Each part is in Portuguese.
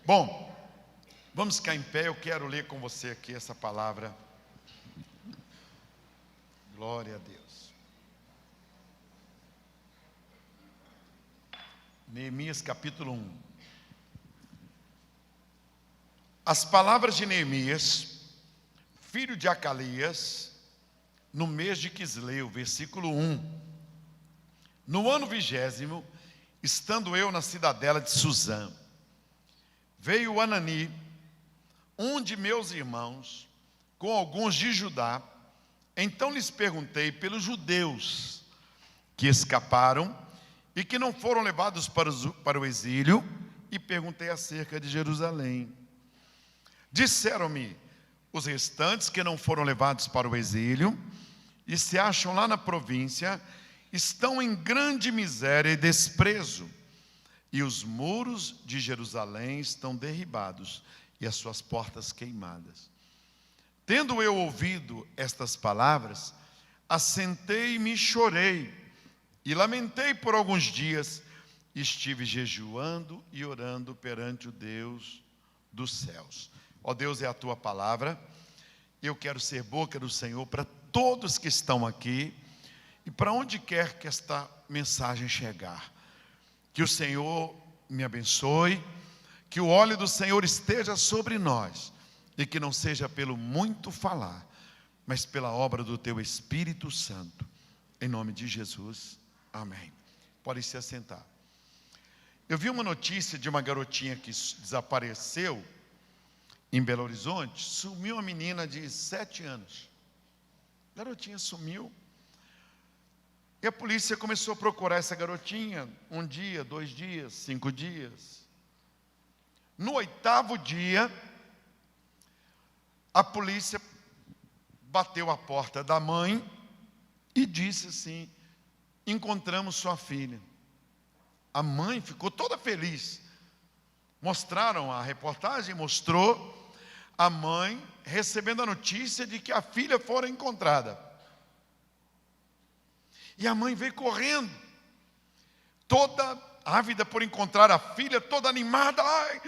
Bom, vamos ficar em pé, eu quero ler com você aqui essa palavra. Glória a Deus. Neemias capítulo 1. As palavras de Neemias, filho de Acalias, no mês de Quisleu, versículo 1. No ano 20º, estando eu na cidadela de Suzã, veio Anani, um de meus irmãos, com alguns de Judá. Então lhes perguntei pelos judeus que escaparam e que não foram levados para o exílio, e perguntei acerca de Jerusalém. Disseram-me: os restantes que não foram levados para o exílio e se acham lá na província estão em grande miséria e desprezo, e os muros de Jerusalém estão derribados e as suas portas queimadas. Tendo eu ouvido estas palavras, assentei-me e chorei, e lamentei por alguns dias. Estive jejuando e orando perante o Deus dos céus. Ó Deus, é a tua palavra. Eu quero ser boca do Senhor para todos que estão aqui e para onde quer que esta mensagem chegar. Que o Senhor me abençoe, que o óleo do Senhor esteja sobre nós, e que não seja pelo muito falar, mas pela obra do teu Espírito Santo. Em nome de Jesus, amém. Pode se assentar. Eu vi uma notícia de uma garotinha que desapareceu em Belo Horizonte. Sumiu uma menina de 7 anos. A garotinha sumiu. E a polícia começou a procurar essa garotinha 1 dia, 2 dias, 5 dias. No 8º dia, a polícia bateu a porta da mãe e disse assim: encontramos sua filha. A mãe ficou toda feliz. Mostraram a reportagem, mostrou a mãe recebendo a notícia de que a filha fora encontrada. E a mãe veio correndo, toda ávida por encontrar a filha, toda animada. Ai,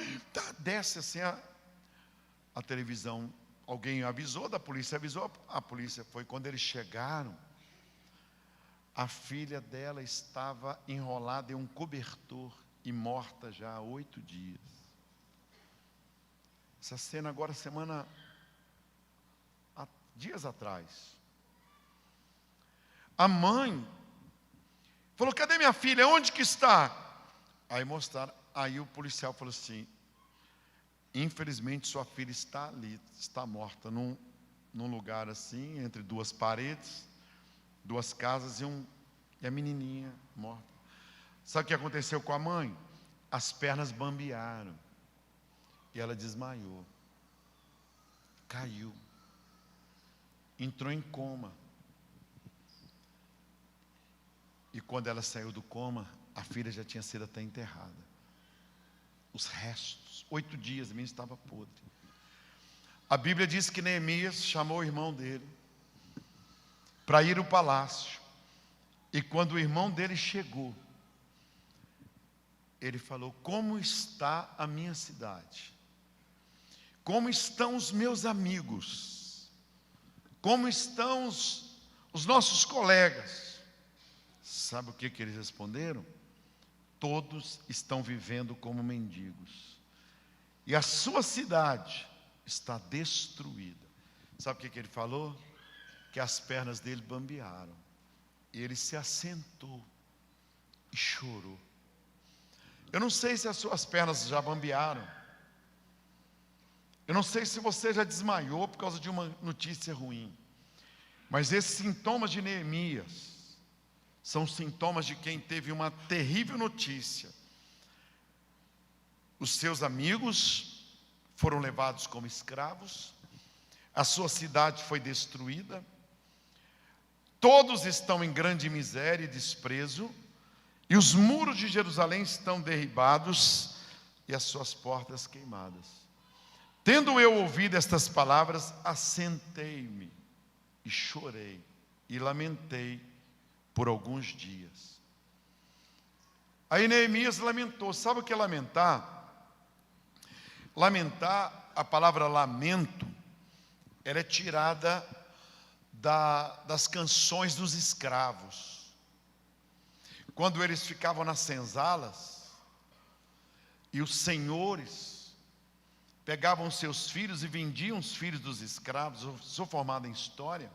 desce assim a televisão. Alguém avisou, da polícia avisou, a polícia foi. Quando eles chegaram, a filha dela estava enrolada em um cobertor e morta já há 8 dias. Essa cena agora, dias atrás. A mãe falou: cadê minha filha? Onde que está? Aí mostraram. Aí o policial falou assim: infelizmente sua filha está ali, está morta num lugar assim, entre 2 paredes, 2 casas e a menininha morta. Sabe o que aconteceu com a mãe? As pernas bambearam e ela desmaiou, caiu, entrou em coma. E quando ela saiu do coma, a filha já tinha sido até enterrada. Os restos, 8 dias, a menina estava podre. A Bíblia diz que Neemias chamou o irmão dele para ir ao palácio. E quando o irmão dele chegou, ele falou: como está a minha cidade? Como estão os meus amigos? Como estão os nossos colegas? Sabe o que eles responderam? Todos estão vivendo como mendigos, e a sua cidade está destruída. Sabe o que ele falou? Que as pernas dele bambearam, e ele se assentou e chorou. Eu não sei se as suas pernas já bambearam, eu não sei se você já desmaiou por causa de uma notícia ruim, mas esses sintomas de Neemias são sintomas de quem teve uma terrível notícia. Os seus amigos foram levados como escravos, a sua cidade foi destruída, todos estão em grande miséria e desprezo, e os muros de Jerusalém estão derribados e as suas portas queimadas. Tendo eu ouvido estas palavras, assentei-me e chorei e lamentei por alguns dias. Aí Neemias lamentou. Sabe o que é lamentar? Lamentar, a palavra lamento, ela é tirada das canções dos escravos. Quando eles ficavam nas senzalas, e os senhores pegavam seus filhos e vendiam os filhos dos escravos. Eu sou formado em história,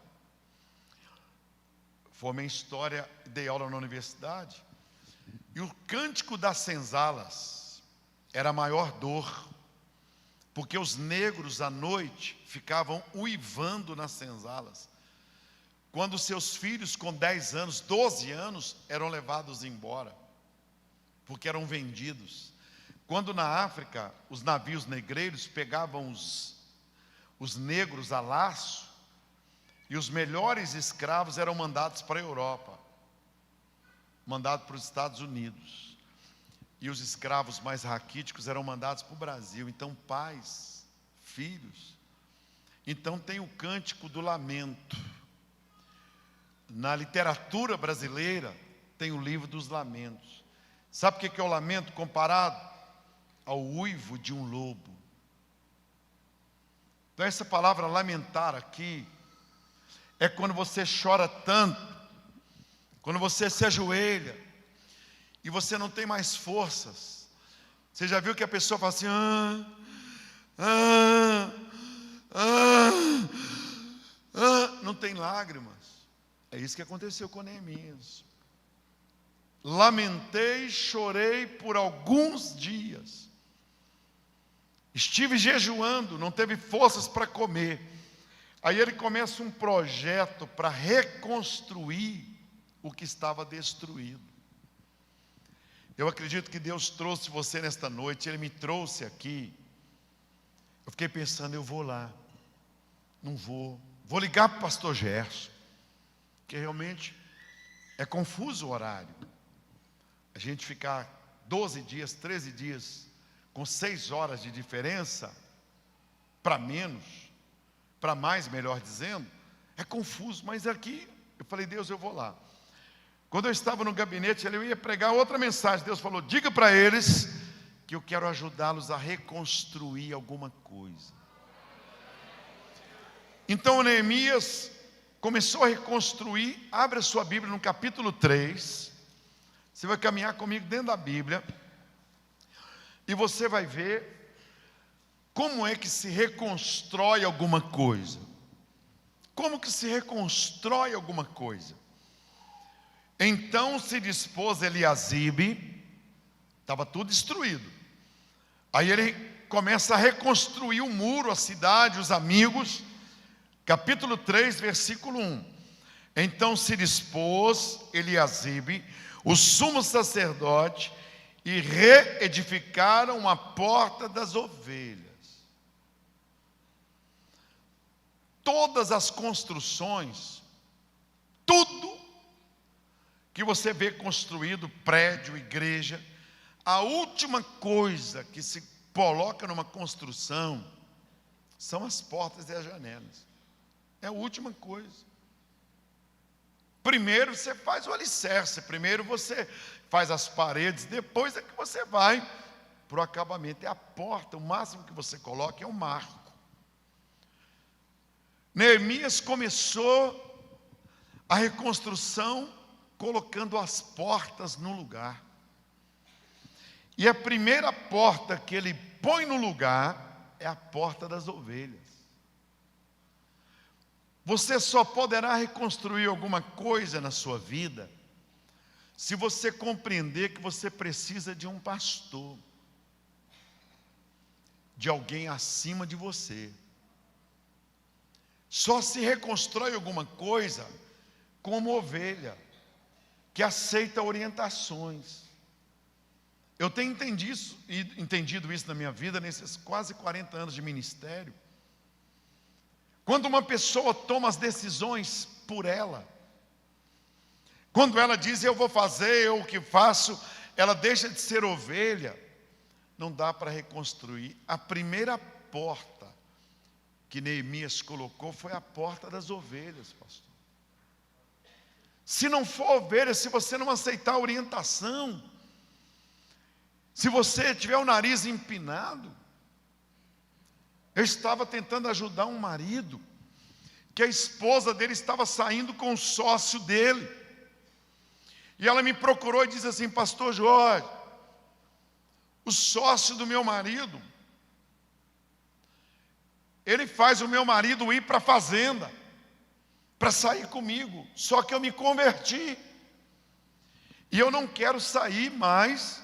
formei em história, dei aula na universidade, e o cântico das senzalas era a maior dor, porque os negros à noite ficavam uivando nas senzalas, quando seus filhos com 10 anos, 12 anos, eram levados embora, porque eram vendidos. Quando na África, os navios negreiros pegavam os negros a laço, e os melhores escravos eram mandados para a Europa, mandados para os Estados Unidos. E os escravos mais raquíticos eram mandados para o Brasil. Então, pais, filhos. Então, tem o cântico do lamento. Na literatura brasileira, tem o livro dos lamentos. Sabe o que é o lamento comparado ao uivo de um lobo? Então, essa palavra lamentar aqui é quando você chora tanto, quando você se ajoelha e você não tem mais forças. Você já viu que a pessoa fala assim, não tem lágrimas. É isso que aconteceu com Neemias. Lamentei, chorei por alguns dias. Estive jejuando, não teve forças para comer. Aí ele começa um projeto para reconstruir o que estava destruído. Eu acredito que Deus trouxe você nesta noite, Ele me trouxe aqui. Eu fiquei pensando, eu vou lá, não vou ligar para o pastor Gerson, porque realmente é confuso o horário. A gente ficar 12 dias, 13 dias, com 6 horas de diferença, para menos, para mais, melhor dizendo, é confuso, mas aqui, eu falei, Deus, eu vou lá. Quando eu estava no gabinete, eu ia pregar outra mensagem. Deus falou, diga para eles que eu quero ajudá-los a reconstruir alguma coisa. Então Neemias começou a reconstruir. Abre a sua Bíblia no capítulo 3. Você vai caminhar comigo dentro da Bíblia, e você vai ver como é que se reconstrói alguma coisa. Como que se reconstrói alguma coisa? Então se dispôs Eliasibe, estava tudo destruído. Aí ele começa a reconstruir o muro, a cidade, os amigos. Capítulo 3, versículo 1. Então se dispôs Eliasibe, o sumo sacerdote, e reedificaram a porta das ovelhas. Todas as construções, tudo que você vê construído, prédio, igreja, a última coisa que se coloca numa construção são as portas e as janelas. É a última coisa. Primeiro você faz o alicerce, primeiro você faz as paredes, depois é que você vai para o acabamento. É a porta, o máximo que você coloca é o marco. Neemias começou a reconstrução colocando as portas no lugar. E a primeira porta que ele põe no lugar é a porta das ovelhas. Você só poderá reconstruir alguma coisa na sua vida se você compreender que você precisa de um pastor, de alguém acima de você. Só se reconstrói alguma coisa como ovelha, que aceita orientações. Eu tenho entendido isso na minha vida, nesses quase 40 anos de ministério. Quando uma pessoa toma as decisões por ela, quando ela diz, eu vou fazer, eu o que faço, ela deixa de ser ovelha, não dá para reconstruir. A primeira porta que Neemias colocou foi a porta das ovelhas, pastor. Se não for ovelha, se você não aceitar a orientação, se você tiver o nariz empinado, Eu estava tentando ajudar um marido, que a esposa dele estava saindo com o sócio dele. E ela me procurou e disse assim: pastor Jorge, o sócio do meu marido, ele faz o meu marido ir para a fazenda, para sair comigo, só que eu me converti. E eu não quero sair mais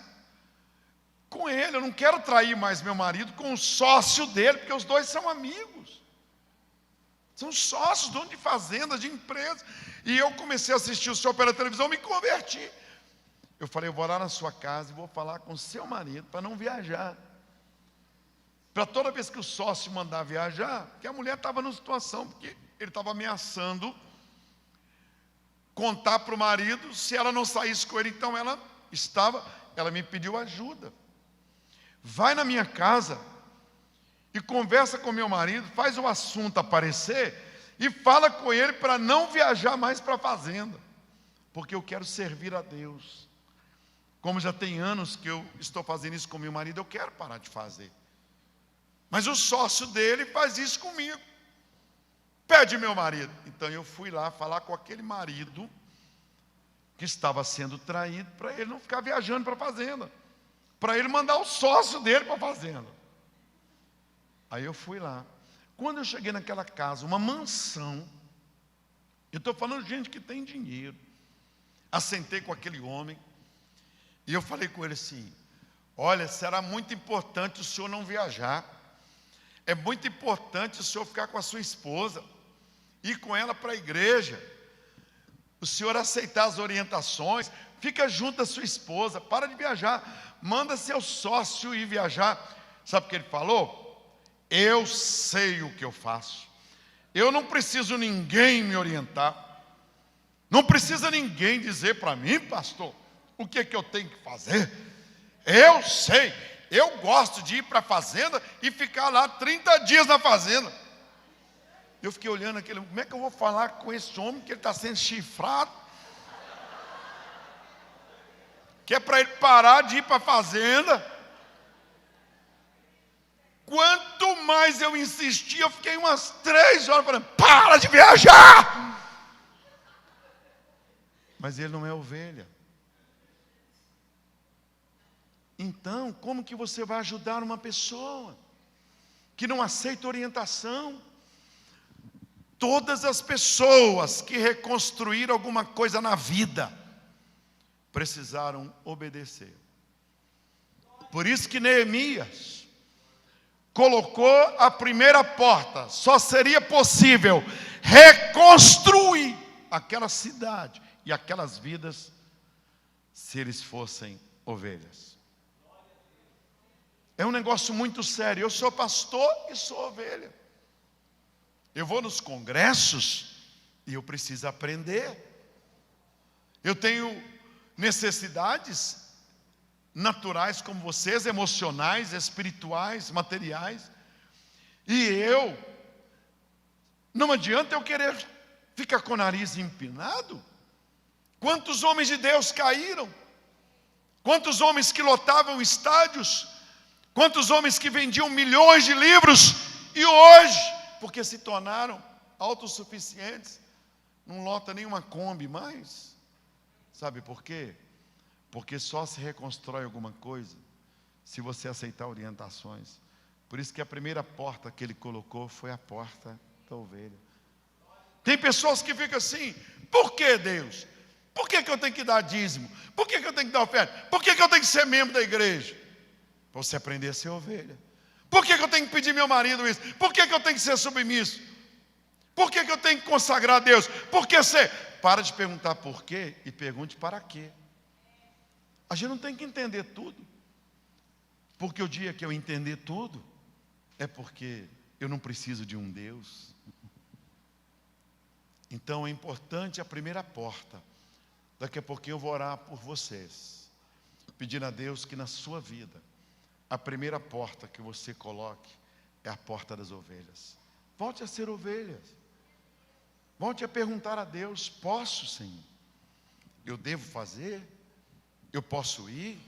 com ele, eu não quero trair mais meu marido com o sócio dele, porque os dois são amigos. São sócios, donos de fazendas, de empresas. E eu comecei a assistir o senhor pela televisão, me converti. Eu falei: eu vou lá na sua casa e vou falar com o seu marido para não viajar. Para toda vez que o sócio mandar viajar, que a mulher estava numa situação, porque ele estava ameaçando contar para o marido se ela não saísse com ele. Então ela me pediu ajuda. Vai na minha casa e conversa com meu marido, faz o assunto aparecer e fala com ele para não viajar mais para a fazenda, porque eu quero servir a Deus. Como já tem anos que eu estou fazendo isso com meu marido, eu quero parar de fazer. Mas o sócio dele faz isso comigo. Pede meu marido. Então eu fui lá falar com aquele marido que estava sendo traído, para ele não ficar viajando para a fazenda, para ele mandar o sócio dele para a fazenda. Aí eu fui lá. Quando eu cheguei naquela casa, uma mansão, eu estou falando de gente que tem dinheiro, assentei com aquele homem, e eu falei com ele assim: olha, será muito importante o senhor não viajar, é muito importante o senhor ficar com a sua esposa, ir com ela para a igreja, o senhor aceitar as orientações, fica junto da sua esposa, para de viajar, manda seu sócio ir viajar. Sabe o que ele falou? Eu sei o que eu faço, eu não preciso ninguém me orientar, não precisa ninguém dizer para mim, pastor, o que é que eu tenho que fazer. Eu sei, eu gosto de ir para a fazenda e ficar lá 30 dias na fazenda. Eu fiquei olhando aquele, como é que eu vou falar com esse homem que ele está sendo chifrado? Que é para ele parar de ir para a fazenda. Quanto mais eu insisti, eu fiquei umas 3 horas falando: para de viajar! Mas ele não é ovelha. Então, como que você vai ajudar uma pessoa que não aceita orientação? Todas as pessoas que reconstruíram alguma coisa na vida precisaram obedecer. Por isso que Neemias colocou a primeira porta. Só seria possível reconstruir aquela cidade e aquelas vidas se eles fossem ovelhas. É um negócio muito sério. Eu sou pastor e sou ovelha. Eu vou nos congressos e eu preciso aprender. Eu tenho necessidades naturais como vocês, emocionais, espirituais, materiais. E não adianta eu querer ficar com o nariz empinado. Quantos homens de Deus caíram? Quantos homens que lotavam estádios? Quantos homens que vendiam milhões de livros e hoje, porque se tornaram autossuficientes, não lota nenhuma Kombi mais? Sabe por quê? Porque só se reconstrói alguma coisa se você aceitar orientações. Por isso que a primeira porta que ele colocou foi a porta da ovelha. Tem pessoas que ficam assim: por que Deus? Por que eu tenho que dar dízimo? Por que eu tenho que dar oferta? Por que eu tenho que ser membro da igreja? Para você aprender a ser ovelha. Por que eu tenho que pedir meu marido isso? Por que eu tenho que ser submisso? Por que eu tenho que consagrar a Deus? Por que ser? Para de perguntar por quê e pergunte para quê. A gente não tem que entender tudo, porque o dia que eu entender tudo, é porque eu não preciso de um Deus. Então é importante a primeira porta. Daqui a pouquinho eu vou orar por vocês, pedindo a Deus que na sua vida, a primeira porta que você coloque é a porta das ovelhas. Volte a ser ovelhas. Volte a perguntar a Deus: posso, Senhor? Eu devo fazer? Eu posso ir?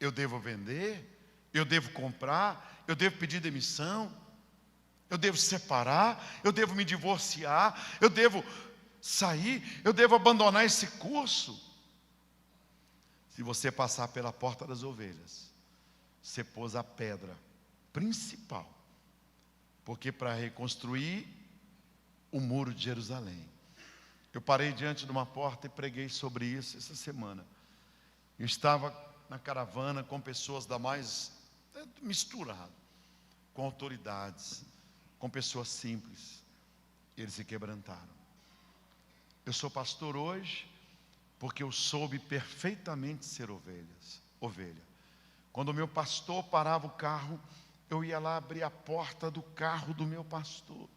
Eu devo vender? Eu devo comprar? Eu devo pedir demissão? Eu devo separar? Eu devo me divorciar? Eu devo sair? Eu devo abandonar esse curso? Se você passar pela porta das ovelhas, você pôs a pedra principal. Porque para reconstruir o muro de Jerusalém, eu parei diante de uma porta e preguei sobre isso essa semana. Eu estava na caravana com pessoas da mais misturado, com autoridades, com pessoas simples. Eles se quebrantaram. Eu sou pastor hoje porque eu soube perfeitamente ser ovelha. Quando o meu pastor parava o carro, eu ia lá abrir a porta do carro do meu pastor.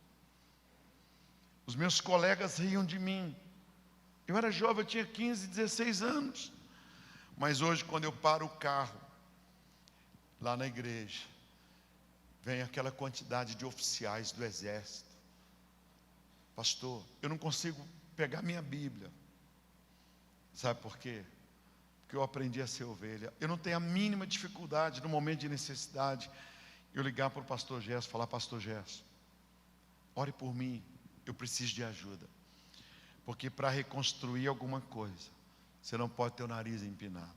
Os meus colegas riam de mim. Eu era jovem, eu tinha 15, 16 anos. Mas hoje, quando eu paro o carro, lá na igreja, vem aquela quantidade de oficiais do exército. Pastor, eu não consigo pegar minha Bíblia. Sabe por quê? Porque eu aprendi a ser ovelha. Eu não tenho a mínima dificuldade, no momento de necessidade, eu ligar para o pastor Gerson, falar: pastor Gerson, ore por mim, eu preciso de ajuda. Porque para reconstruir alguma coisa, você não pode ter o nariz empinado.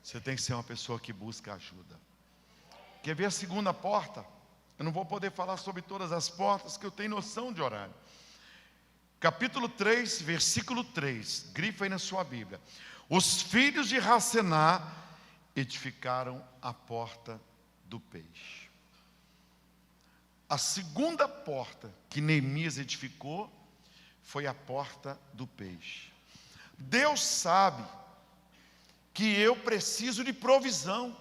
Você tem que ser uma pessoa que busca ajuda. Quer ver a segunda porta? Eu não vou poder falar sobre todas as portas, que eu tenho noção de horário. Capítulo 3, versículo 3. Grifa aí na sua Bíblia. Os filhos de Racená edificaram a porta do peixe. A segunda porta que Neemias edificou foi a porta do peixe. Deus sabe que eu preciso de provisão.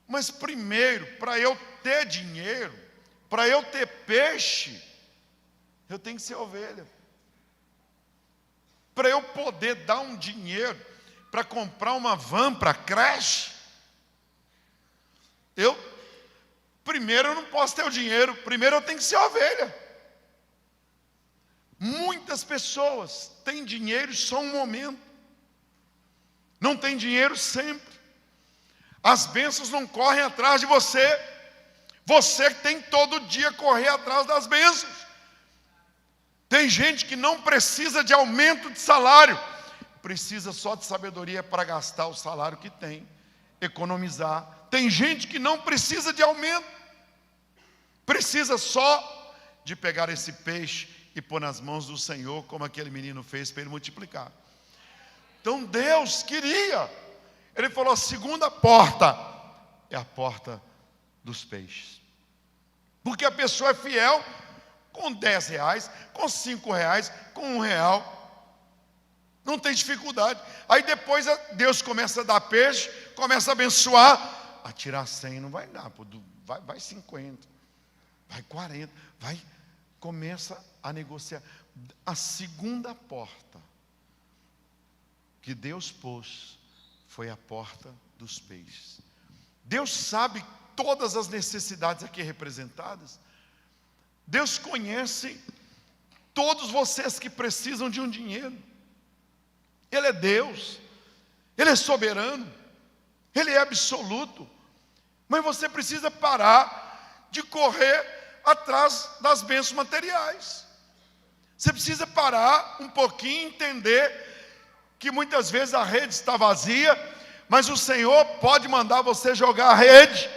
Mas primeiro, para eu ter dinheiro, para eu ter peixe, eu tenho que ser ovelha. Para eu poder dar um dinheiro para comprar uma van para a creche, primeiro eu não posso ter o dinheiro, primeiro eu tenho que ser ovelha. Muitas pessoas têm dinheiro só um momento, não tem dinheiro sempre. As bênçãos não correm atrás de você, você tem todo dia correr atrás das bênçãos. Tem gente que não precisa de aumento de salário, precisa só de sabedoria para gastar o salário que tem, economizar. Tem gente que não precisa de aumento, precisa só de pegar esse peixe e pôr nas mãos do Senhor, como aquele menino fez para ele multiplicar. Então Deus queria, Ele falou: a segunda porta é a porta dos peixes. Porque a pessoa é fiel com 10 reais, com 5 reais, com 1 real. Não tem dificuldade. Aí depois Deus começa a dar peixe, começa a abençoar. A tirar 100 não vai dar, vai 50, vai 40, começa a negociar. A segunda porta que Deus pôs foi a porta dos peixes. Deus sabe todas as necessidades aqui representadas. Deus conhece todos vocês que precisam de um dinheiro. Ele é Deus, Ele é soberano, Ele é absoluto. Mas você precisa parar de correr atrás das bênçãos materiais. Você precisa parar um pouquinho e entender que muitas vezes a rede está vazia, mas o Senhor pode mandar você jogar a rede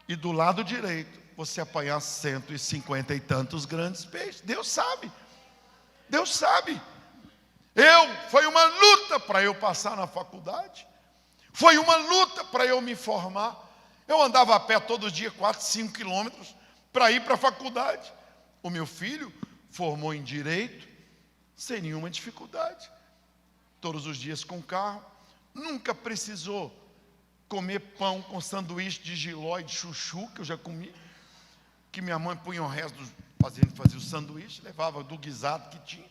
e do lado direito você apanhar 150 e tantos grandes peixes. Deus sabe. Deus sabe. Foi uma luta para eu passar na faculdade. Foi uma luta para eu me formar. Eu andava a pé todo dia 4, 5 quilômetros para ir para a faculdade. O meu filho formou em Direito sem nenhuma dificuldade. Todos os dias com carro. Nunca precisou comer pão com sanduíche de jiló e de chuchu, que eu já comi. Que minha mãe punha o resto, fazia o sanduíche, levava do guisado que tinha.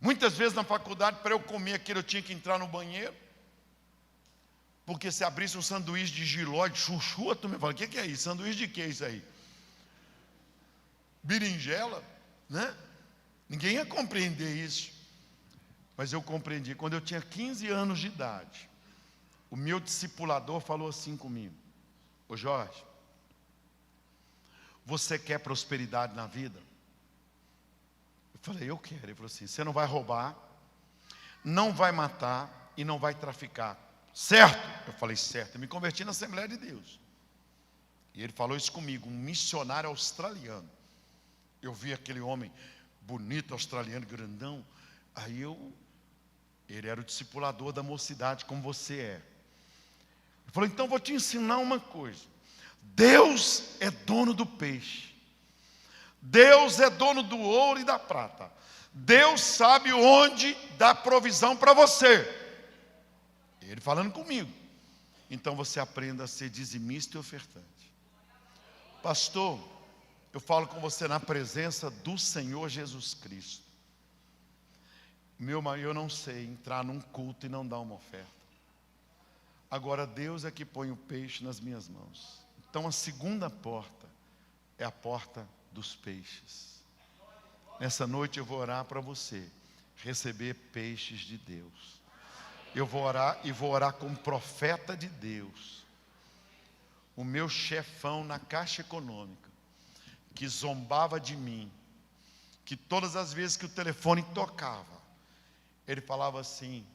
Muitas vezes na faculdade, para eu comer aquilo, eu tinha que entrar no banheiro. Porque se abrisse um sanduíche de jiló e de chuchu, a turma fala: o que é isso? Sanduíche de que é isso aí? Berinjela, né? Ninguém ia compreender isso. Mas eu compreendi. Quando eu tinha 15 anos de idade, o meu discipulador falou assim comigo: ô Jorge, você quer prosperidade na vida? Eu falei, eu quero. Ele falou assim, você não vai roubar, não vai matar e não vai traficar, certo? Eu falei, certo. Eu me converti na Assembleia de Deus. E ele falou isso comigo, um missionário australiano. Eu vi aquele homem bonito, australiano, grandão. Aí ele era o discipulador da mocidade, como você é. Ele falou, então vou te ensinar uma coisa. Deus é dono do peixe. Deus é dono do ouro e da prata. Deus sabe onde dá provisão para você. Ele falando comigo. Então você aprenda a ser dizimista e ofertante. Pastor, eu falo com você na presença do Senhor Jesus Cristo. Eu não sei entrar num culto e não dar uma oferta. Agora Deus é que põe o peixe nas minhas mãos. Então a segunda porta é a porta dos peixes. Nessa noite eu vou orar para você receber peixes de Deus. Eu vou orar e vou orar como profeta de Deus. O meu chefão na Caixa Econômica, que zombava de mim, que todas as vezes que o telefone tocava, ele falava assim,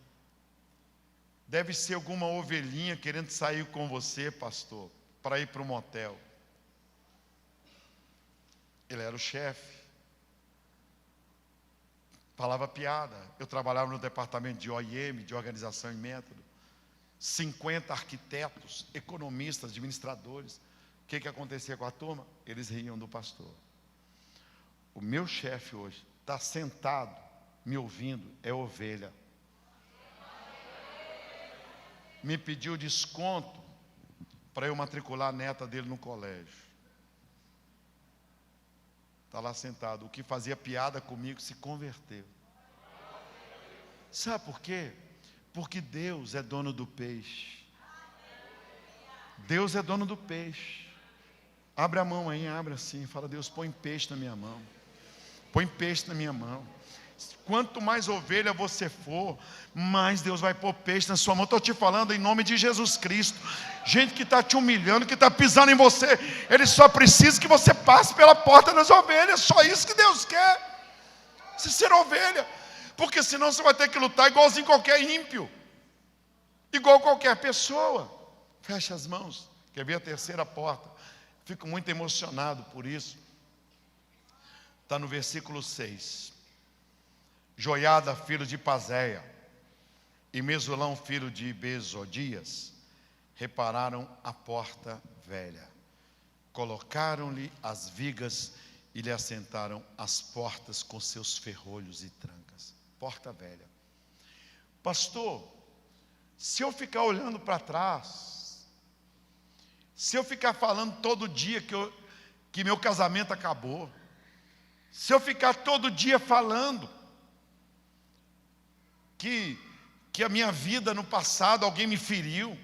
deve ser alguma ovelhinha querendo sair com você, pastor, para ir para um motel. Ele era o chefe. Falava piada. Eu trabalhava no departamento de OIM, de Organização e Método. 50 arquitetos, economistas, administradores. O que acontecia com a turma? Eles riam do pastor. O meu chefe hoje está sentado, me ouvindo, é ovelha. Me pediu desconto para eu matricular a neta dele no colégio. Está lá sentado. O que fazia piada comigo se converteu. Sabe por quê? Porque Deus é dono do peixe. Deus é dono do peixe. Abre a mão aí, abre assim. Fala, Deus, põe peixe na minha mão. Põe peixe na minha mão. Quanto mais ovelha você for, mais Deus vai pôr peixe na sua mão. Estou te falando em nome de Jesus Cristo. Gente que está te humilhando, que está pisando em você, Ele só precisa que você passe pela porta das ovelhas. Só isso que Deus quer. Você ser ovelha. Porque senão você vai ter que lutar igualzinho qualquer ímpio. Igual qualquer pessoa. Fecha as mãos. Quer ver a terceira porta? Fico muito emocionado por isso. Está no versículo 6. Joiada, filho de Pazéia, e Mesulão, filho de Bezodias, repararam a porta velha. Colocaram-lhe as vigas e lhe assentaram as portas com seus ferrolhos e trancas. Porta velha. Pastor, se eu ficar olhando para trás, se eu ficar falando todo dia que meu casamento acabou, se eu ficar todo dia falando que a minha vida no passado alguém me feriu,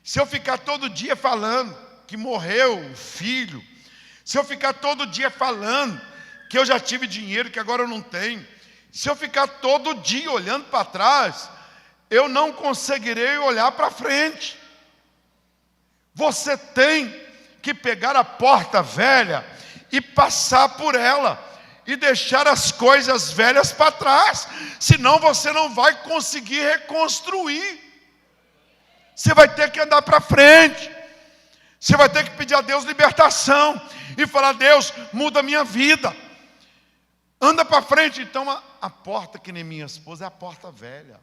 se eu ficar todo dia falando que morreu o filho, se eu ficar todo dia falando que eu já tive dinheiro que agora eu não tenho, se eu ficar todo dia olhando para trás, eu não conseguirei olhar para frente. Você tem que pegar a porta velha e passar por ela e deixar as coisas velhas para trás, senão você não vai conseguir reconstruir. Você vai ter que andar para frente. Você vai ter que pedir a Deus libertação e falar, Deus, muda a minha vida. Anda para frente. Então a porta que Neemias pôs é a porta velha.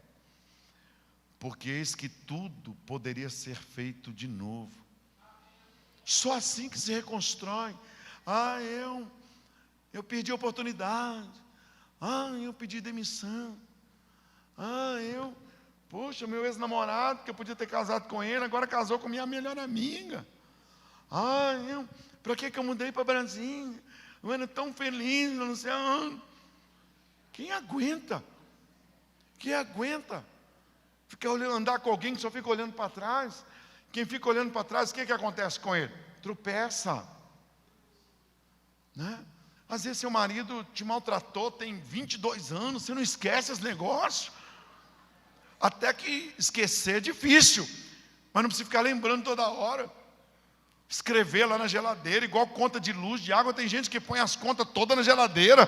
Porque eis que tudo poderia ser feito de novo. Só assim que se reconstrói. Eu perdi a oportunidade. Eu pedi demissão. Poxa, meu ex-namorado, que eu podia ter casado com ele, agora casou com minha melhor amiga. Para que eu mudei para Brasília? Eu era tão feliz, eu não sei aonde. Quem aguenta? Quem aguenta? Ficar olhando, andar com alguém que só fica olhando para trás. Quem fica olhando para trás, o que acontece com ele? Tropeça. Né? Às vezes seu marido te maltratou, tem 22 anos, você não esquece esse negócio. Até que esquecer é difícil, mas não precisa ficar lembrando toda hora. escrever lá na geladeira, igual conta de luz, de água. Tem gente que põe as contas todas na geladeira.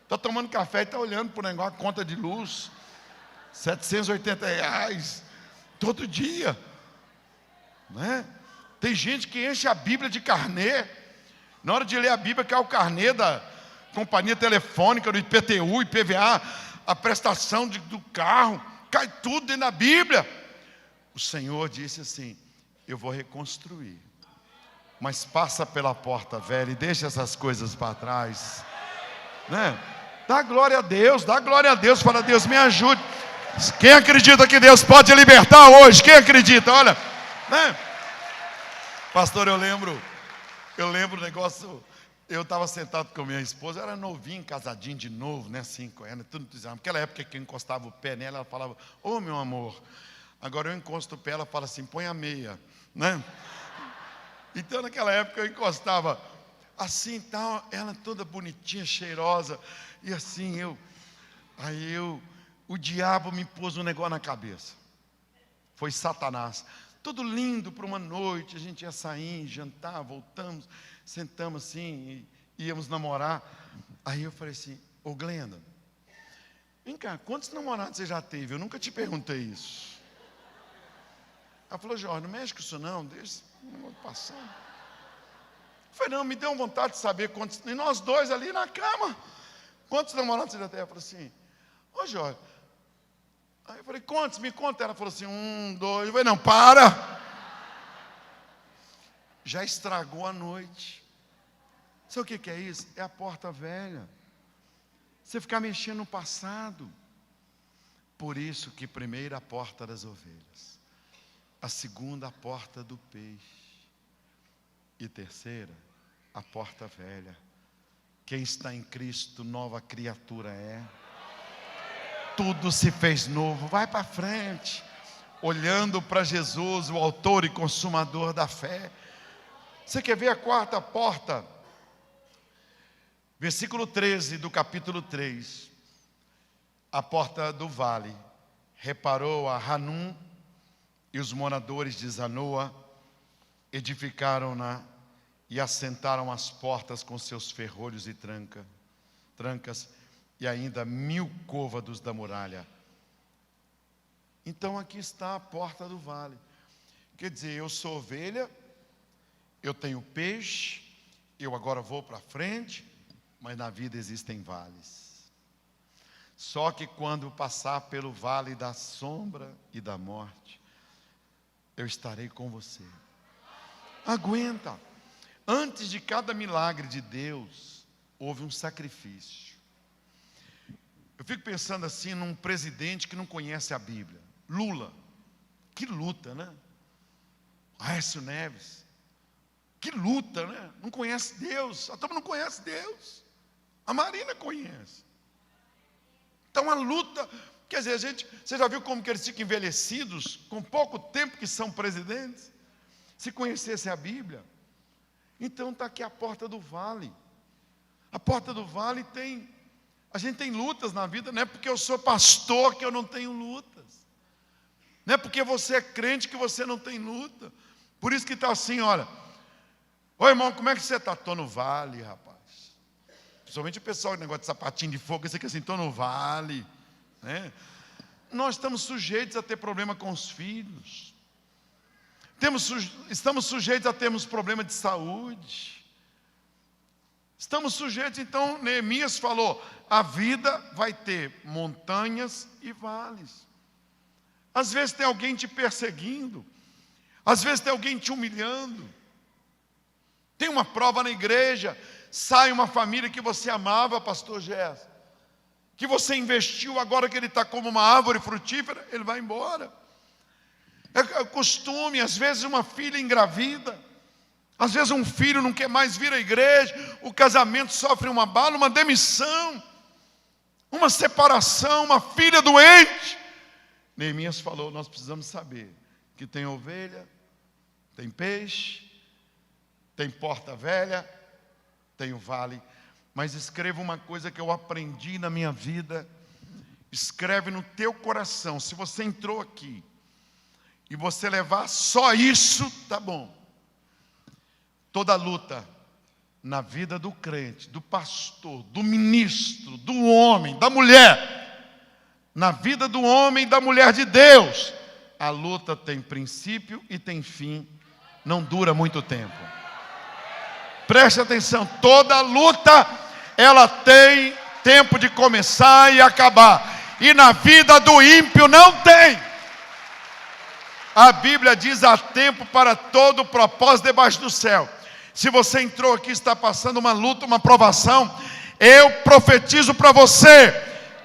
Está tomando café e está olhando para o negócio, conta de luz. R$780 todo dia. Né? Tem gente que enche a Bíblia de carnê. Na hora de ler a Bíblia, quer o carnê da companhia telefônica, do IPTU, IPVA, a prestação do carro, cai tudo dentro da Bíblia. O Senhor disse assim: eu vou reconstruir, mas passa pela porta velha e deixa essas coisas para trás. Né? Dá glória a Deus, fala: Deus, me ajude. Quem acredita que Deus pode libertar hoje? Quem acredita? Olha, né? Pastor, eu lembro o negócio. Eu estava sentado com minha esposa, era novinho, casadinho de novo, né? 5 anos, tudo entusiasmo. Naquela época que eu encostava o pé nela, ela falava: ô meu amor. Agora eu encosto o pé, ela fala assim: põe a meia, né? Então naquela época eu encostava assim, tal, ela toda bonitinha, cheirosa, e assim o diabo me pôs um negócio na cabeça. Foi Satanás. Tudo lindo para uma noite, a gente ia sair, jantar, voltamos, sentamos assim, e íamos namorar. Aí eu falei assim: ô Glenda, vem cá, quantos namorados você já teve? Eu nunca te perguntei isso. Ela falou: Jorge, não mexe com isso não, deixa o negócio passando. Eu falei: não, me deu vontade de saber quantos, e nós dois ali na cama, quantos namorados você já teve? Ela falou assim: ô Jorge. Aí eu falei: quantos? Me conta. Ela falou assim: 1, 2. Eu falei: não, para. Já estragou a noite. Sabe o que é isso? É a porta velha. Você ficar mexendo no passado. Por isso que primeiro a porta das ovelhas, a segunda a porta do peixe, e terceira a porta velha. Quem está em Cristo, nova criatura é. Tudo se fez novo. Vai para frente, olhando para Jesus, o autor e consumador da fé. Você quer ver a quarta porta? Versículo 13 do capítulo 3. A porta do vale. Reparou a Hanum, e os moradores de Zanoa edificaram-na e assentaram as portas com seus ferrolhos e trancas, e ainda 1000 côvados da muralha. Então aqui está a porta do vale. Quer dizer, eu sou ovelha, eu tenho peixe, eu agora vou para frente, mas na vida existem vales. Só que quando passar pelo vale da sombra e da morte, eu estarei com você. Aguenta. Antes de cada milagre de Deus, houve um sacrifício. Eu fico pensando assim num presidente que não conhece a Bíblia. Lula. Que luta, né? Aécio Neves. Que luta, né? Não conhece Deus. A turma não conhece Deus. A Marina conhece. Então a luta, quer dizer, você já viu como que eles ficam envelhecidos com pouco tempo que são presidentes? Se conhecesse a Bíblia. Então está aqui a porta do vale. A porta do vale a gente tem lutas na vida. Não é porque eu sou pastor que eu não tenho lutas. Não é porque você é crente que você não tem luta. Por isso que está assim, olha: ô irmão, como é que você está? Estou no vale, rapaz. Principalmente o pessoal, negócio de sapatinho de fogo, esse aqui assim: estou no vale, né? Nós estamos sujeitos a ter problema com os filhos. Estamos sujeitos a termos problema de saúde. Estamos sujeitos. Então Neemias falou: a vida vai ter montanhas e vales. Às vezes tem alguém te perseguindo, às vezes tem alguém te humilhando. Tem uma prova na igreja, sai uma família que você amava, pastor Gerson, que você investiu, agora que ele está como uma árvore frutífera, ele vai embora. É costume, às vezes uma filha engravida, às vezes um filho não quer mais vir à igreja, o casamento sofre uma bala, uma demissão, uma separação, uma filha doente. Neemias falou: nós precisamos saber que tem ovelha, tem peixe, tem porta velha, tem o vale. Mas escreva uma coisa que eu aprendi na minha vida, escreve no teu coração. Se você entrou aqui e você levar só isso, tá bom. Toda luta na vida do crente, do pastor, do ministro, do homem, da mulher, na vida do homem e da mulher de Deus, a luta tem princípio e tem fim, não dura muito tempo. Preste atenção, toda luta, ela tem tempo de começar e acabar, e na vida do ímpio não tem. A Bíblia diz: há tempo para todo propósito debaixo do céu. Se você entrou aqui e está passando uma luta, uma provação, eu profetizo para você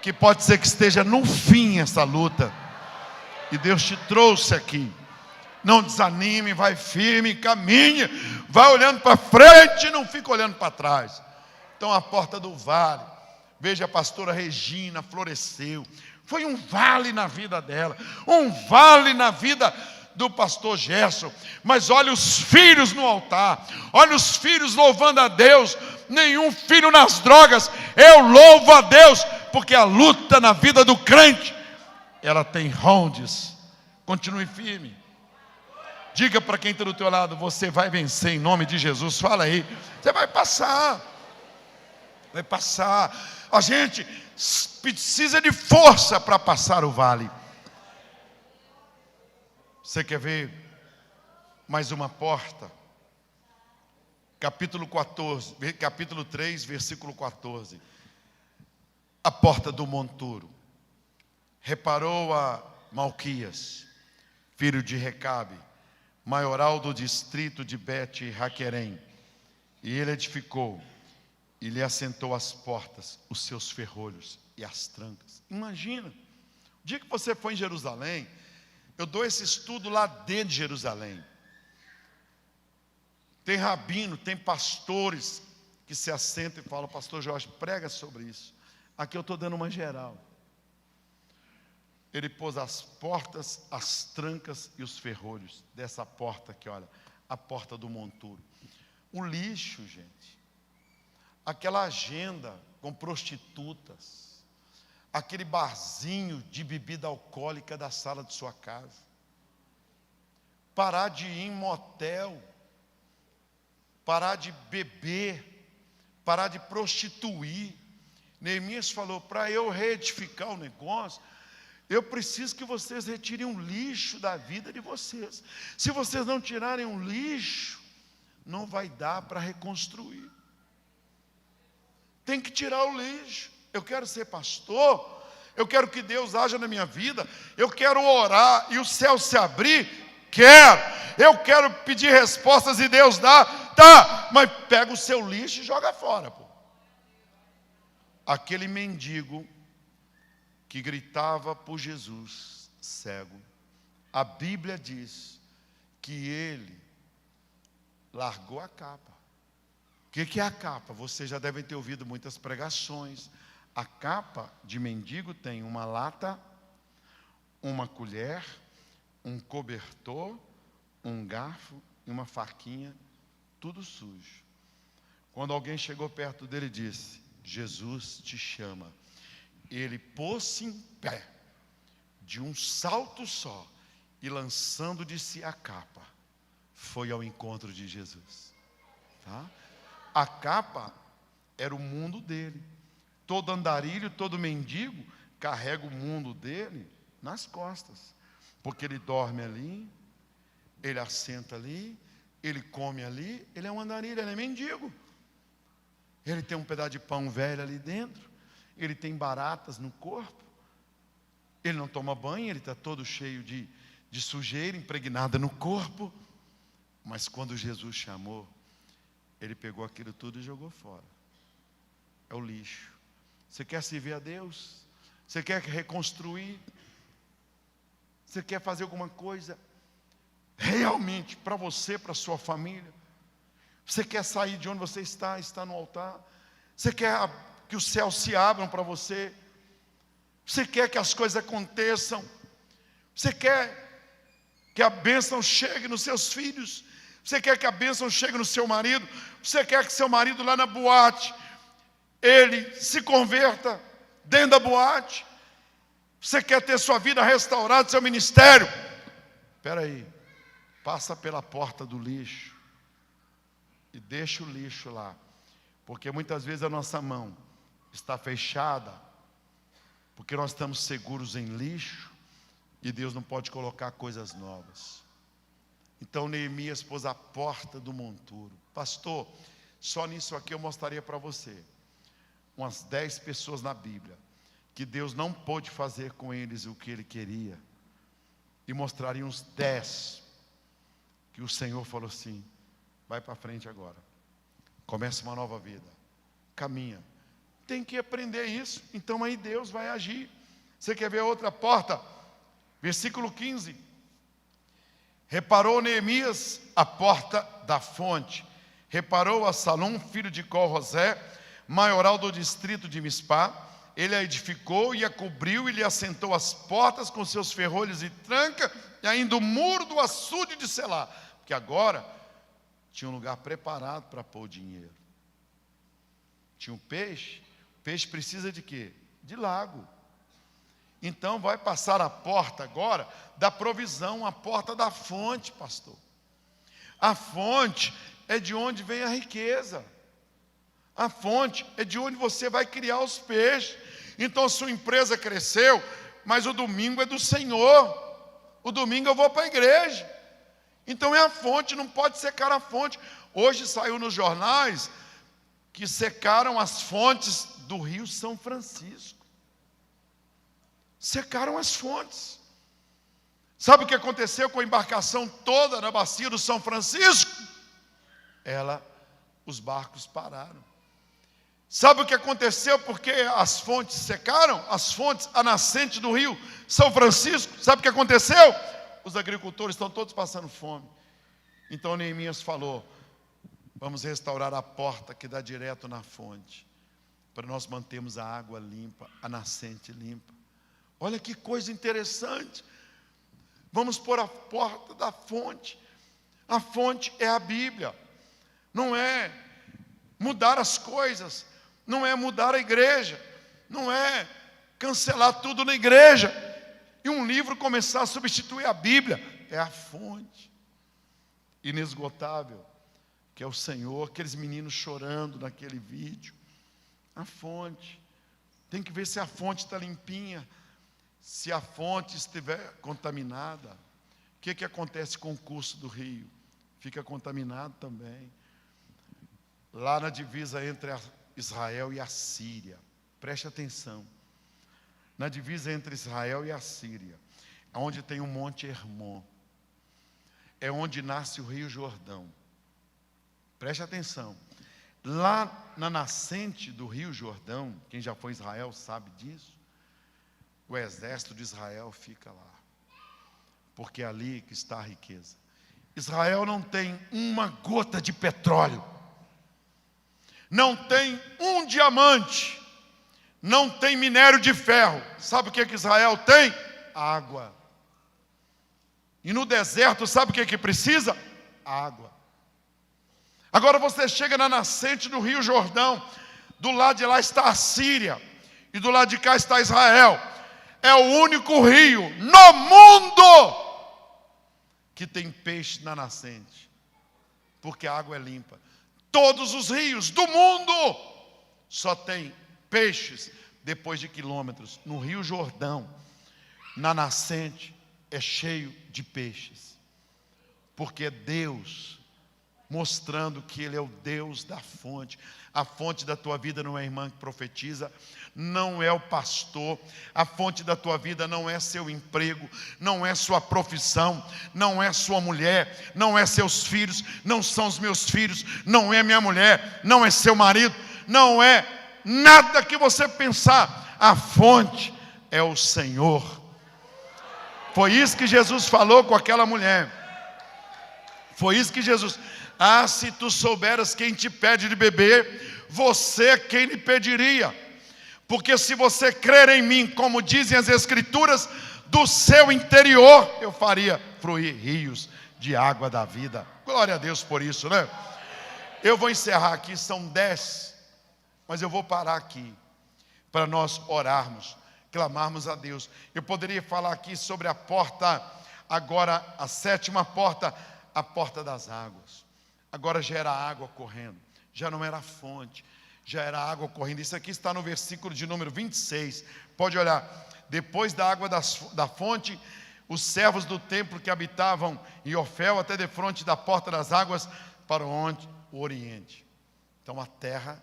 que pode ser que esteja no fim essa luta, e Deus te trouxe aqui. Não desanime, vai firme, caminhe, vai olhando para frente, não fica olhando para trás. Então, a porta do vale, veja, a pastora Regina floresceu. Foi um vale na vida dela, um vale na vida do pastor Gerson. Mas olha os filhos no altar, olha os filhos louvando a Deus. Nenhum filho nas drogas. Eu louvo a Deus, porque a luta na vida do crente, ela tem rondes. Continue firme. Diga para quem está do teu lado: você vai vencer em nome de Jesus. Fala aí, você vai passar. Vai passar. A gente precisa de força para passar o vale. Você quer ver mais uma porta? Capítulo 3, versículo 14. A porta do monturo. Reparou a Malquias, filho de Recabe, maioral do distrito de Bet-Raquerem, e ele edificou e lhe assentou as portas, os seus ferrolhos e as trancas. Imagina, o dia que você for em Jerusalém, eu dou esse estudo lá dentro de Jerusalém. Tem rabino, tem pastores que se assentam e falam: pastor Jorge, prega sobre isso. Aqui eu estou dando uma geral. Ele pôs as portas, as trancas e os ferrolhos dessa porta aqui, olha, a porta do monturo. O lixo, gente, aquela agenda com prostitutas, aquele barzinho de bebida alcoólica da sala de sua casa, parar de ir em motel, parar de beber, parar de prostituir. Neemias falou: para eu reedificar o negócio, eu preciso que vocês retirem um lixo da vida de vocês. Se vocês não tirarem um lixo, não vai dar para reconstruir. Tem que tirar o lixo. Eu quero ser pastor, eu quero que Deus haja na minha vida, eu quero orar e o céu se abrir. Eu quero pedir respostas e Deus dá. Tá, mas pega o seu lixo e joga fora, pô. Aquele mendigo que gritava por Jesus, cego, a Bíblia diz que ele largou a capa. O que é a capa? Vocês já devem ter ouvido muitas pregações. A capa de mendigo tem uma lata, uma colher, um cobertor, um garfo e uma faquinha, tudo sujo. Quando alguém chegou perto dele e disse: Jesus te chama, ele pôs-se em pé, de um salto só, e lançando de si a capa, foi ao encontro de Jesus. Tá? A capa era o mundo dele. Todo andarilho, todo mendigo carrega o mundo dele nas costas, porque ele dorme ali, ele assenta ali, ele come ali. Ele é um andarilho, ele é mendigo. Ele tem um pedaço de pão velho ali dentro, ele tem baratas no corpo, ele não toma banho, ele está todo cheio de sujeira impregnada no corpo. Mas quando Jesus chamou, ele pegou aquilo tudo e jogou fora. É o lixo. Você quer servir a Deus? Você quer reconstruir? Você quer fazer alguma coisa realmente para você, para a sua família? Você quer sair de onde você está no altar? Você quer que os céus se abram para você? Você quer que as coisas aconteçam? Você quer que a bênção chegue nos seus filhos? Você quer que a bênção chegue no seu marido? Você quer que seu marido lá na boate, ele se converta dentro da boate? Você quer ter sua vida restaurada, seu ministério? Espera aí, passa pela porta do lixo. e deixa o lixo lá. Porque muitas vezes a nossa mão está fechada, porque nós estamos seguros em lixo, e Deus não pode colocar coisas novas. Então Neemias pôs a porta do monturo. Pastor, só nisso aqui eu mostraria para você umas 10 pessoas na Bíblia que Deus não pôde fazer com eles o que Ele queria, e mostraria uns 10 que o Senhor falou assim: vai para frente agora, começa uma nova vida, caminha. Tem que aprender isso. Então aí Deus vai agir. Você quer ver outra porta? Versículo 15. Reparou Neemias a porta da fonte. Reparou a Salum, filho de Col-Rosé, maioral do distrito de Mispá. Ele a edificou e a cobriu, e lhe assentou as portas com seus ferrolhos e tranca, e ainda o muro do açude de Selá. Porque agora tinha um lugar preparado para pôr o dinheiro. Tinha um peixe. Peixe precisa de quê? De lago. Então vai passar a porta agora da provisão, a porta da fonte, pastor. A fonte é de onde vem a riqueza. A fonte é de onde você vai criar os peixes. Então sua empresa cresceu, mas o domingo é do Senhor. O domingo eu vou para a igreja. Então é a fonte, não pode secar a fonte. Hoje saiu nos jornais que secaram as fontes do Rio São Francisco. Secaram as fontes. Sabe o que aconteceu com a embarcação toda na bacia do São Francisco? Os barcos pararam. Sabe o que aconteceu porque as fontes secaram? As fontes, a nascente do rio São Francisco. Sabe o que aconteceu? Os agricultores estão todos passando fome. Então Neemias falou: vamos restaurar a porta que dá direto na fonte, para nós mantermos a água limpa, a nascente limpa. Olha que coisa interessante. Vamos pôr a porta da fonte. A fonte é a Bíblia. Não é mudar as coisas, não é mudar a igreja, não é cancelar tudo na igreja e um livro começar a substituir a Bíblia. É a fonte inesgotável, que é o Senhor. Aqueles meninos chorando naquele vídeo. A fonte. Tem que ver se a fonte está limpinha. Se a fonte estiver contaminada, o que acontece com o curso do rio? Fica contaminado também. Lá na divisa entre Israel e a Síria, preste atenção. Na divisa entre Israel e a Síria, onde tem o Monte Hermon, é onde nasce o Rio Jordão. Preste atenção. Lá na nascente do Rio Jordão, quem já foi em Israel sabe disso, o exército de Israel fica lá, porque é ali que está a riqueza. Israel não tem uma gota de petróleo, não tem um diamante, não tem minério de ferro. Sabe o que Israel tem? Água. E no deserto, sabe o que precisa? Água. Agora você chega na nascente do Rio Jordão, do lado de lá está a Síria, e do lado de cá está Israel. É o único rio no mundo que tem peixe na nascente, porque a água é limpa. Todos os rios do mundo só tem peixes depois de quilômetros. No Rio Jordão, na nascente, é cheio de peixes, porque é Deus mostrando que Ele é o Deus da fonte. A fonte da tua vida não é a irmã que profetiza, não é o pastor. A fonte da tua vida não é seu emprego, não é sua profissão, não é sua mulher, não é seus filhos, não são os meus filhos, não é minha mulher, não é seu marido, não é nada que você pensar. A fonte é o Senhor. Foi isso que Jesus falou com aquela mulher. Foi isso que Jesus... Ah, se tu souberas quem te pede de beber, você quem lhe pediria. Porque se você crer em mim, como dizem as Escrituras, do seu interior eu faria fluir rios de água da vida. Glória a Deus por isso, né? Eu vou encerrar aqui, são 10, mas eu vou parar aqui, para nós orarmos, clamarmos a Deus. Eu poderia falar aqui sobre a porta, agora a 7ª porta, a porta das águas. agora já era água correndo, já não era fonte, já era água correndo. Isso aqui está no versículo de número 26, pode olhar. Depois da água da fonte, os servos do templo que habitavam em Ofel, até defronte da porta das águas, para o oriente. Então a terra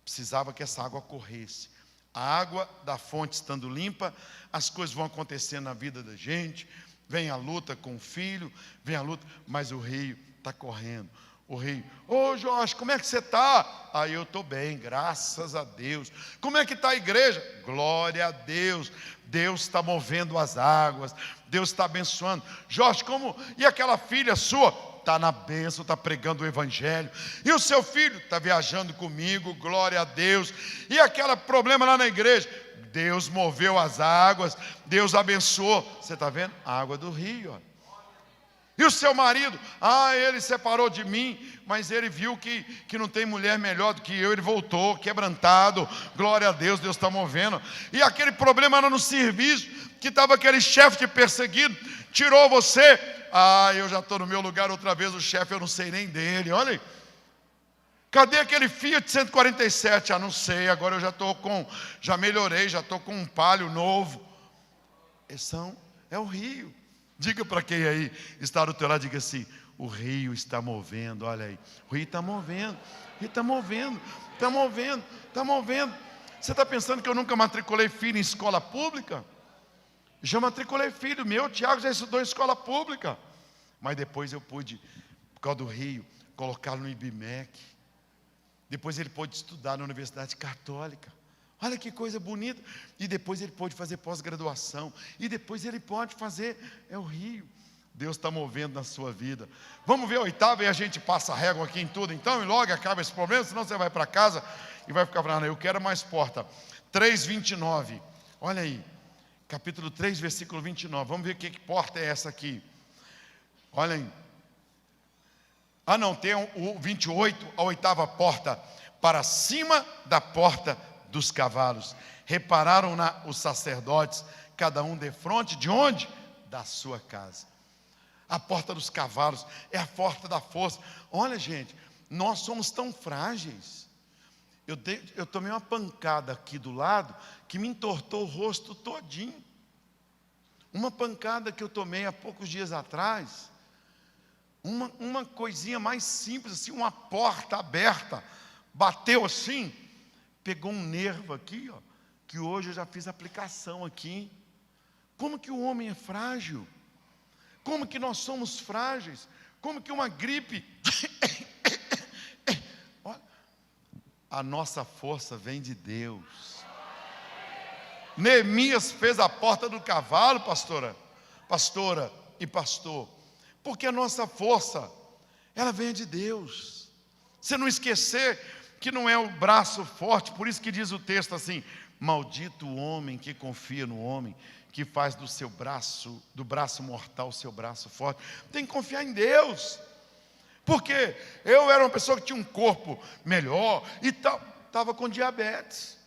precisava que essa água corresse. A água da fonte estando limpa, as coisas vão acontecendo na vida da gente. Vem a luta com o filho, vem a luta, mas o rio está correndo. O rio, ô Jorge, como é que você está? Aí eu estou bem, graças a Deus. Como é que está a igreja? Glória a Deus. Deus está movendo as águas, Deus está abençoando. Jorge, como? E aquela filha sua? Está na bênção, está pregando o evangelho. E o seu filho? Está viajando comigo, glória a Deus. E aquele problema lá na igreja? Deus moveu as águas, Deus abençoou. Você está vendo? A água do rio, ó. E o seu marido? Ele separou de mim, mas ele viu que não tem mulher melhor do que eu, ele voltou quebrantado, glória a Deus, Deus está movendo. E aquele problema era no serviço, que estava aquele chefe te perseguindo, tirou você. Eu já estou no meu lugar outra vez, o chefe eu não sei nem dele, olha aí. Cadê aquele Fiat 147? Não sei, agora eu já melhorei, já estou com um Palio novo. É o rio. Diga para quem aí está do teu lado, diga assim: o rio está movendo, olha aí. O rio está movendo, o rio está movendo, está movendo, está movendo. Você está pensando que eu nunca matriculei filho em escola pública? Já matriculei filho meu, o Tiago já estudou em escola pública. Mas depois eu pude, por causa do rio, colocá-lo no IBMEC. Depois ele pôde estudar na Universidade Católica. Olha que coisa bonita. E depois ele pode fazer pós-graduação. E depois ele pode fazer, o rio. Deus está movendo na sua vida. Vamos ver a oitava e a gente passa a régua aqui em tudo então, e logo acaba esse problema, senão você vai para casa e vai ficar falando: eu quero mais porta. 3:29, olha aí, capítulo 3, versículo 29, vamos ver que porta é essa aqui. Olha aí. Tem o 28, a oitava porta, para cima da porta dos cavalos. Repararam os sacerdotes, cada um defronte de onde? Da sua casa. A porta dos cavalos é a porta da força. Olha, gente, nós somos tão frágeis. Eu tomei uma pancada aqui do lado que me entortou o rosto todinho. Uma pancada que eu tomei há poucos dias atrás. Uma coisinha mais simples, assim, uma porta aberta. Bateu assim, pegou um nervo aqui, ó, que hoje eu já fiz aplicação aqui. Como que o homem é frágil? Como que nós somos frágeis? Como que uma gripe... Olha, a nossa força vem de Deus. Neemias fez a porta do cavalo, pastora e pastor, porque a nossa força, ela vem de Deus. Você não esquecer que não é o braço forte, por isso que diz o texto assim: maldito o homem que confia no homem, que faz do braço mortal o seu braço forte. Tem que confiar em Deus. Porque eu era uma pessoa que tinha um corpo melhor e tal, estava com diabetes.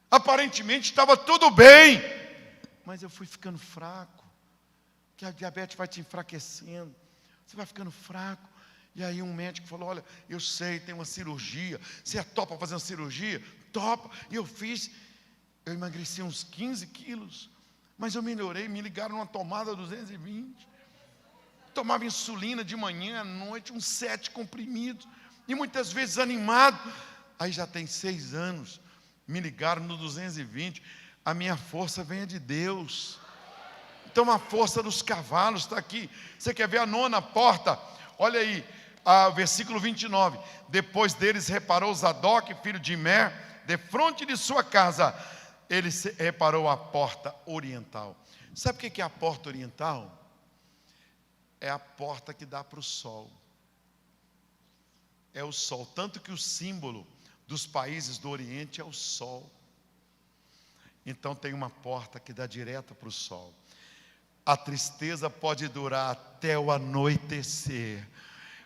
Aparentemente estava tudo bem, mas eu fui ficando fraco, que a diabetes vai te enfraquecendo, você vai ficando fraco. E aí um médico falou: olha, eu sei, tem uma cirurgia, você topa fazer uma cirurgia? Topa. E eu fiz, eu emagreci uns 15 quilos, mas eu melhorei. Me ligaram numa tomada 220, tomava insulina de manhã, à noite, uns 7 comprimidos, e muitas vezes animado. Aí já tem 6 anos, me ligaram no 220, a minha força vem de Deus. Então a força dos cavalos está aqui. Você quer ver a 9ª porta? Olha aí, versículo 29, depois deles reparou Zadok, filho de Imer, defronte de sua casa, ele reparou a porta oriental. Sabe o que é a porta oriental? É a porta que dá para o sol. É o sol, tanto que o símbolo dos países do Oriente é o sol. Então tem uma porta que dá direto para o sol. A tristeza pode durar até o anoitecer,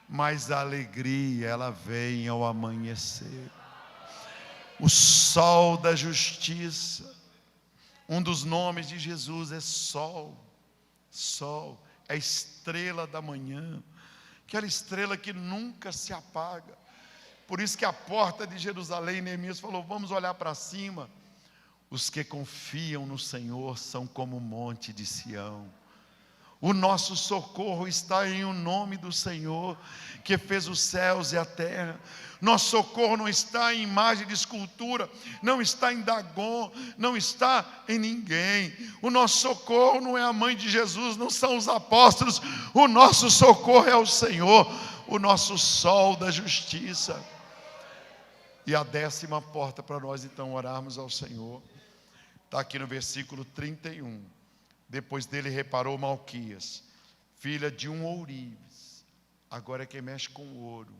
mas a alegria, ela vem ao amanhecer. O sol da justiça, um dos nomes de Jesus é sol. Sol, é a estrela da manhã, aquela estrela que nunca se apaga. Por isso que a porta de Jerusalém, Neemias falou: vamos olhar para cima. Os que confiam no Senhor são como o monte de Sião. O nosso socorro está em o nome do Senhor, que fez os céus e a terra. Nosso socorro não está em imagem de escultura, não está em Dagon, não está em ninguém. O nosso socorro não é a mãe de Jesus, não são os apóstolos. O nosso socorro é o Senhor, o nosso sol da justiça. E a 10ª porta para nós então orarmos ao Senhor, está aqui no versículo 31. Depois dele reparou Malquias, filha de um ourives. Agora é quem mexe com o ouro.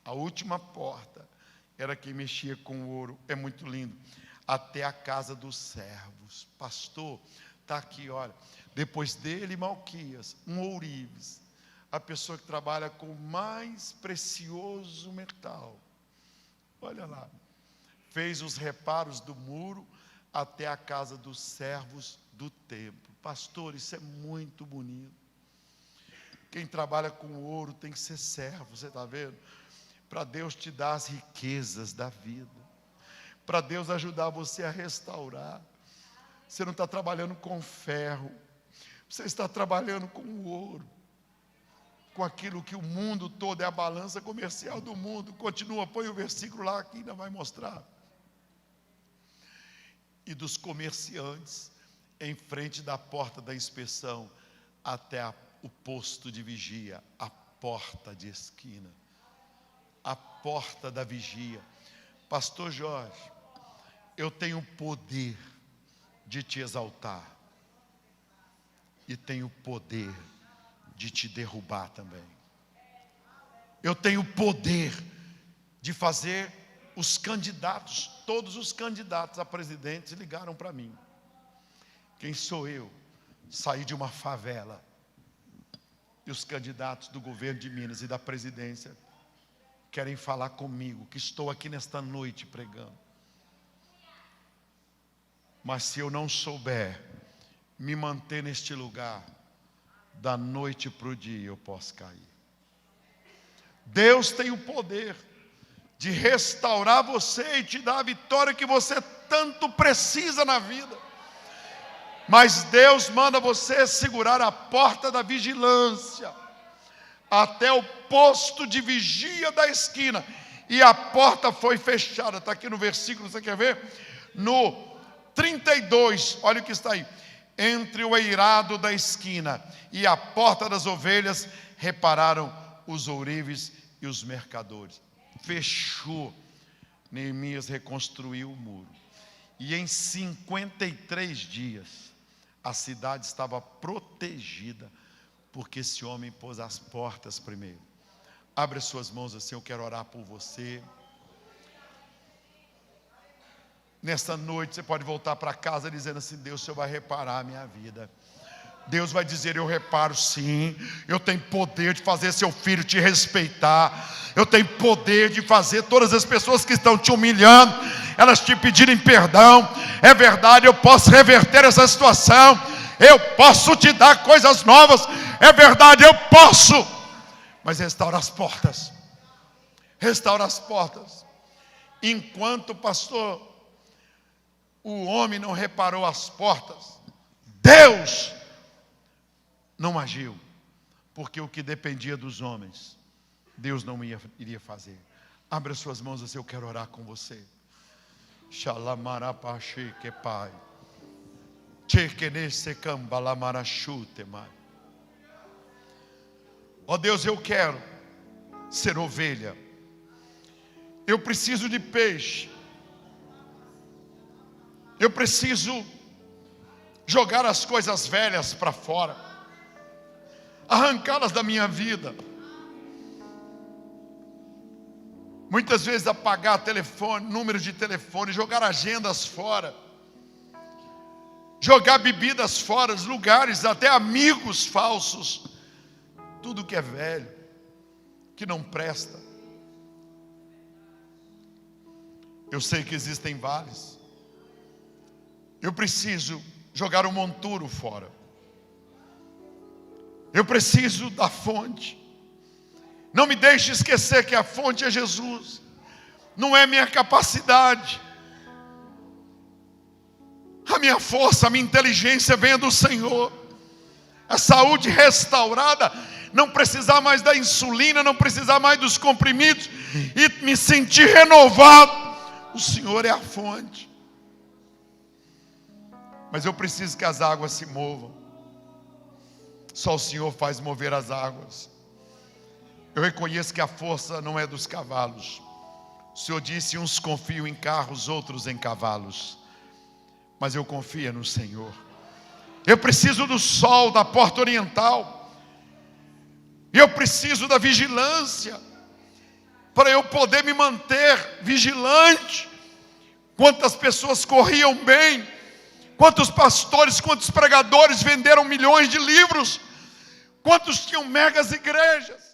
A última porta era quem mexia com o ouro. É muito lindo. Até a casa dos servos. Pastor, está aqui, olha. Depois dele, Malquias, um ourives. A pessoa que trabalha com o mais precioso metal. Olha lá. Fez os reparos do muro até a casa dos servos do templo. Pastor, isso é muito bonito. Quem trabalha com ouro tem que ser servo, você está vendo? Para Deus te dar as riquezas da vida, para Deus ajudar você a restaurar. Você não está trabalhando com ferro, você está trabalhando com o ouro, com aquilo que o mundo todo é a balança comercial do mundo. Continua, põe o versículo lá que ainda vai mostrar. E dos comerciantes em frente da porta da inspeção até o posto de vigia, a porta de esquina, a porta da vigia. Pastor Jorge, eu tenho poder de te exaltar e tenho poder de te derrubar também. Eu tenho poder de fazer os candidatos, todos os candidatos a presidente ligaram para mim. Quem sou eu? Saí de uma favela. E os candidatos do governo de Minas e da presidência querem falar comigo, que estou aqui nesta noite pregando. Mas se eu não souber me manter neste lugar, da noite para o dia eu posso cair. Deus tem o poder de restaurar você e te dar a vitória que você tanto precisa na vida. Mas Deus manda você segurar a porta da vigilância até o posto de vigia da esquina. E a porta foi fechada. Está aqui no versículo, você quer ver? No 32, olha o que está aí. Entre o eirado da esquina e a porta das ovelhas, repararam os ourives e os mercadores. Fechou. Neemias reconstruiu o muro. E em 53 dias, a cidade estava protegida, porque esse homem pôs as portas primeiro. Abre as suas mãos assim, eu quero orar por você. Nesta noite você pode voltar para casa dizendo assim: Deus, o Senhor vai reparar a minha vida. Deus vai dizer: eu reparo sim. Eu tenho poder de fazer seu filho te respeitar. Eu tenho poder de fazer todas as pessoas que estão te humilhando, elas te pedirem perdão. É verdade, eu posso reverter essa situação. Eu posso te dar coisas novas. É verdade, eu posso. Mas restaura as portas. Restaura as portas. Enquanto, pastor, o homem não reparou as portas, Deus não agiu, porque o que dependia dos homens, Deus não iria fazer. Abra suas mãos assim, eu quero orar com você. Xalamarapaxe que pai. Chequenese cambalamaraxute, mai. Ó Deus, eu quero ser ovelha. Eu preciso de peixe. Eu preciso jogar as coisas velhas para fora, arrancá-las da minha vida. Muitas vezes apagar telefone, números de telefone, jogar agendas fora, jogar bebidas fora, lugares, até amigos falsos, tudo que é velho, que não presta. Eu sei que existem vales. Eu preciso jogar o monturo fora. Eu preciso da fonte. Não me deixe esquecer que a fonte é Jesus. Não é minha capacidade. A minha força, a minha inteligência vem do Senhor. A saúde restaurada, não precisar mais da insulina, não precisar mais dos comprimidos e me sentir renovado. O Senhor é a fonte. Mas eu preciso que as águas se movam. Só o Senhor faz mover as águas. Eu reconheço que a força não é dos cavalos. O Senhor disse: uns confiam em carros, outros em cavalos. Mas eu confio no Senhor. Eu preciso do sol da porta oriental. Eu preciso da vigilância, para eu poder me manter vigilante. Quantas pessoas corriam bem, quantos pastores, quantos pregadores venderam milhões de livros, quantos tinham megas igrejas.